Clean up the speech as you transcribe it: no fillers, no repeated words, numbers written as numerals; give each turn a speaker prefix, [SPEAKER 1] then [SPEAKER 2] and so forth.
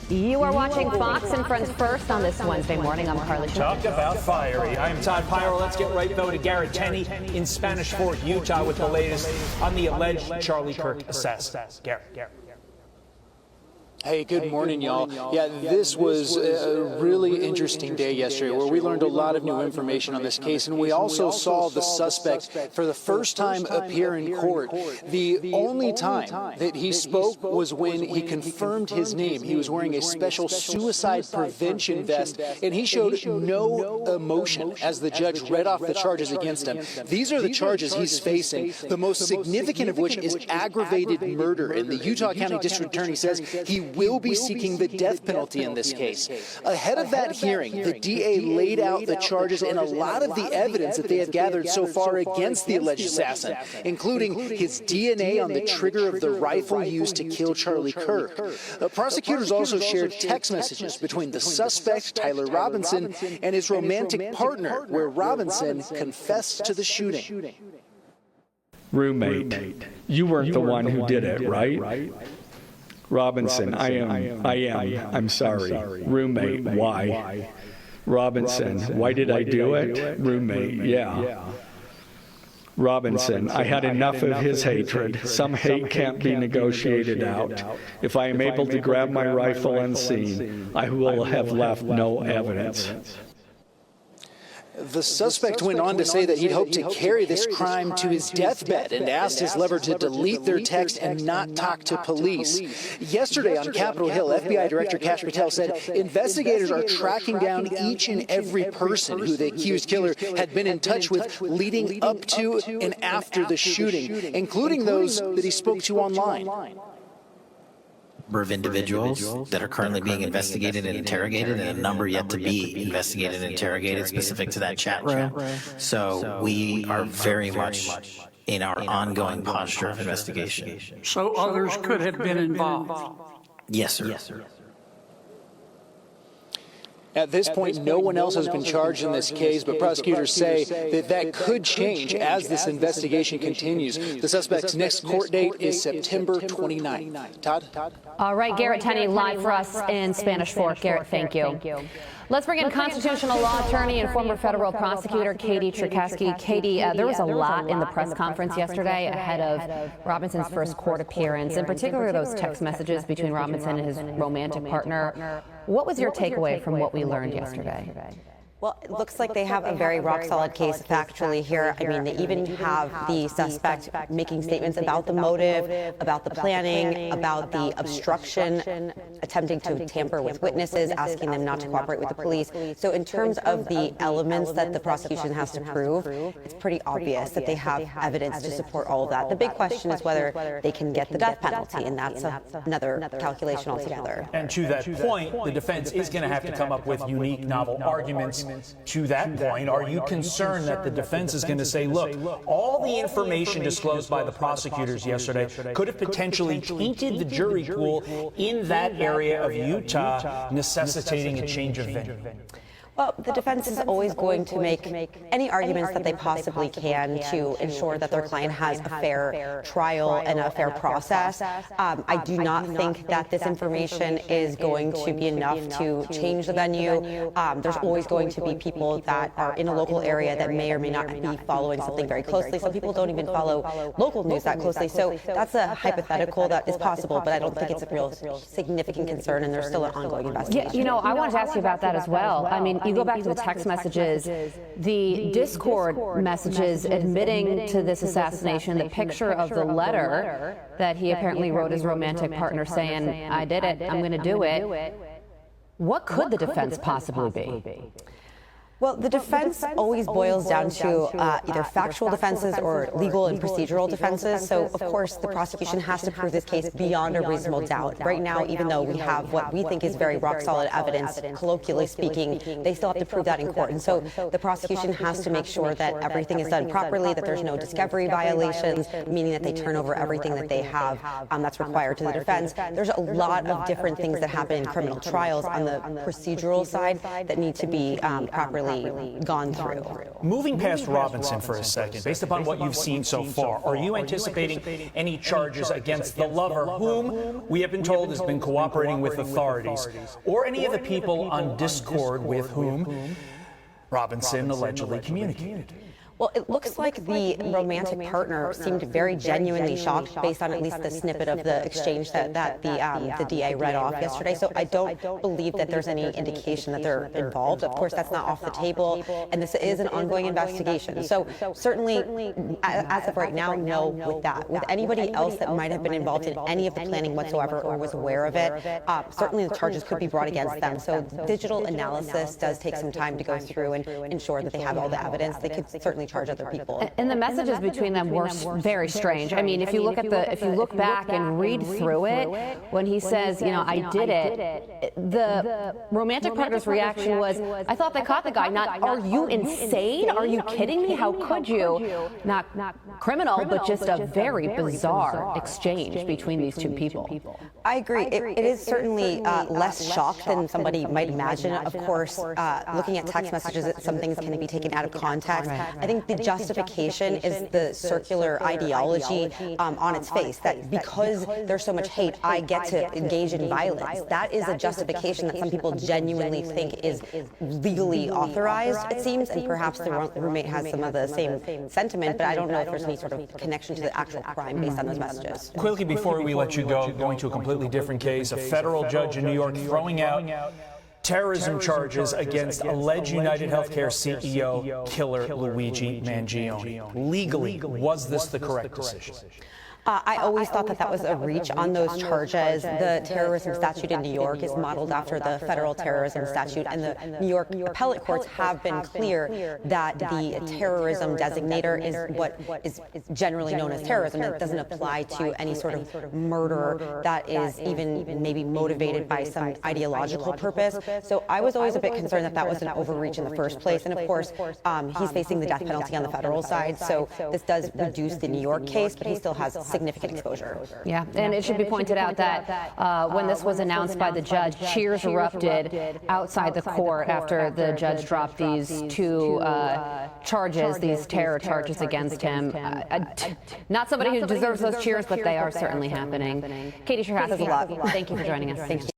[SPEAKER 1] You are watching Fox and Friends First on this Wednesday morning. I'm Carly.
[SPEAKER 2] Talk about fiery. I'm Todd Pyro. Let's get right, though, to Garrett Tenney in Spanish Fort, Utah, with the latest on the alleged Charlie Kirk assassin. Garrett.
[SPEAKER 3] Hey, good morning, y'all. Yeah, this was a really interesting day yesterday where we learned a lot of new information on this case, and we also saw the suspect for the first time appear in court. The only time that he spoke was when he confirmed his name. He was wearing a special suicide prevention vest, and he showed no emotion as the judge read off the charges against him. These are the charges he's facing, the most significant of which is aggravated murder, and the Utah County District Attorney says he will be seeking the death penalty in this case. Ahead of that hearing, the DA laid out the charges and a lot of the evidence that they have gathered so far against the alleged assassin, including his DNA on the trigger of the rifle used to kill Charlie Kirk. Prosecutors also shared text messages between the suspect, Tyler Robinson, and his romantic partner, where Robinson confessed to the shooting.
[SPEAKER 4] Roommate, you weren't the one who did it, right? Robinson, I'm sorry. Roommate, why? Robinson, why did I do it? Roommate, yeah. Robinson, I had enough of his hatred. Some hate can't be negotiated out. If I am able to grab my rifle unseen, I will have left no evidence.
[SPEAKER 3] The suspect went on to say that he'd hoped to carry this crime to his deathbed and asked his lover to delete their text and not talk to police. Yesterday on Capitol Hill, FBI Director Kash Patel said investigators are tracking down each and every person who the accused killer had been in touch with leading up to and after the shooting, including those that he spoke to online.
[SPEAKER 5] Of individuals that are currently being investigated and interrogated, and a number yet to be investigated and interrogated specific to that chat room. So we are very much in our ongoing posture of investigation.
[SPEAKER 6] So others could have been involved?
[SPEAKER 5] Yes, sir.
[SPEAKER 3] At this point, no one else has been charged in this case, but prosecutors say that that could change as this investigation continues. The suspect's next court date is September 29th. Todd?
[SPEAKER 1] All right, Garrett Tenney live for us in Spanish Fork. Garrett, thank you. Let's bring in constitutional law attorney and former federal prosecutor Katie Cherkasky. Katie, there was a lot in the press conference yesterday ahead of Robinson's first court appearance, in particular those text messages between Robinson and his romantic partner. What was your takeaway from what we learned yesterday?
[SPEAKER 7] Well, it looks like they have a very rock-solid case factually here. I mean, they even have the suspect making statements about the motive, about the planning, about the obstruction, attempting to tamper with witnesses, asking them not to cooperate with the police. So in terms of the elements that the prosecution has to prove, it's pretty obvious that they have evidence to support all of that. The big question is whether they can get the death penalty, and that's another calculation altogether.
[SPEAKER 2] And to that point, the defense is going to have to come up with unique, novel arguments. To that point, are you concerned that the defense is going to say, look, all the information disclosed by the prosecutors yesterday could have potentially tainted the jury pool in that area of Utah, necessitating a change of venue?
[SPEAKER 7] Well, the defense is always going to make any arguments that they possibly can to ensure that their client has a fair trial and a fair process. I do not think that this information is going to be enough to change the venue. There's always going to be people that are in a local area that may or may not be following something very closely. Some people don't even follow local news that closely. So that's a hypothetical that is possible, but I don't think it's a real significant concern, and there's still an ongoing investigation.
[SPEAKER 1] Yeah, you know, I wanted to ask you about that as well. I mean, you go back to the text messages, the Discord messages admitting to this assassination, the picture of the letter that he apparently wrote his romantic partner saying, I did it, I'm going to do it. What could the defense possibly be?
[SPEAKER 7] Well, the defense always boils down to either factual defenses or legal and procedural defenses. So, of course, the prosecution has to prove this case beyond a reasonable doubt. Right now, even though we have what we think is very rock-solid evidence, colloquially speaking, they still have to prove that in court. And so the prosecution has to make sure that everything is done properly, that there's no discovery violations, meaning that they turn over everything that they have that's required to the defense. There's a lot of different things that happen in criminal trials on the procedural side that need to be properly properly gone through.
[SPEAKER 2] Moving past Robinson for a second, based upon what you've seen so far, are you anticipating any charges against the lover, whom we have been told has been cooperating with authorities, or any of the people on Discord with whom Robinson allegedly communicated?
[SPEAKER 7] Well, it looks like the romantic partner seemed very genuinely shocked based on at least the snippet of the exchange that the DA read off yesterday. So I don't believe that there's any indication that they're involved. Of course, that's not off the table, and this is an ongoing investigation. So certainly, as of right now, no with that. With anybody else that might have been involved in any of the planning whatsoever or was aware of it, certainly the charges could be brought against them. So digital analysis does take some time to go through and ensure that they have all the evidence. They could certainly charge other people.
[SPEAKER 1] And the messages between them were very strange. I mean, if you look back and read through it, when he says, you know, I did it, the romantic partner's reaction was, I thought they caught the guy. Not, are you insane? Are you kidding me? How could you? Not criminal, but just a very bizarre exchange between these two people.
[SPEAKER 7] I agree. It is certainly less shock than somebody might imagine. Of course, looking at text messages, some things can be taken out of context. I think the justification is the circular ideology on its face, that because there's so much hate, I get to engage in violence. That is a justification that some people genuinely think is legally authorized, it seems, and perhaps the roommate has some of the same sentiment, but I don't know if there's any sort of connection to the actual crime based on those messages.
[SPEAKER 2] Quickly, before we let you go, going to a completely different case, a federal judge in New York throwing out terrorism charges against alleged United Healthcare CEO killer Luigi Mangione. Legally, was this the correct decision?
[SPEAKER 7] I always thought that was a reach on those charges. The terrorism statute in New York is modeled after the federal terrorism statute, and the New York appellate courts have been clear that the terrorism designator is what is generally known as terrorism. It doesn't apply to any sort of murder that is even maybe motivated by some ideological purpose. So I was always a bit concerned that that was an overreach in the first place. And of course, he's facing the death penalty on the federal side. So this does reduce the New York case, but he still has significant exposure.
[SPEAKER 1] Yeah, and it should be pointed out that when this was announced by the judge, cheers erupted outside the court after the judge dropped these two charges, these terror charges against him. Not somebody who deserves those cheers, but they are certainly happening. Katie Cherkasky, thank you for joining us.
[SPEAKER 7] Thank you.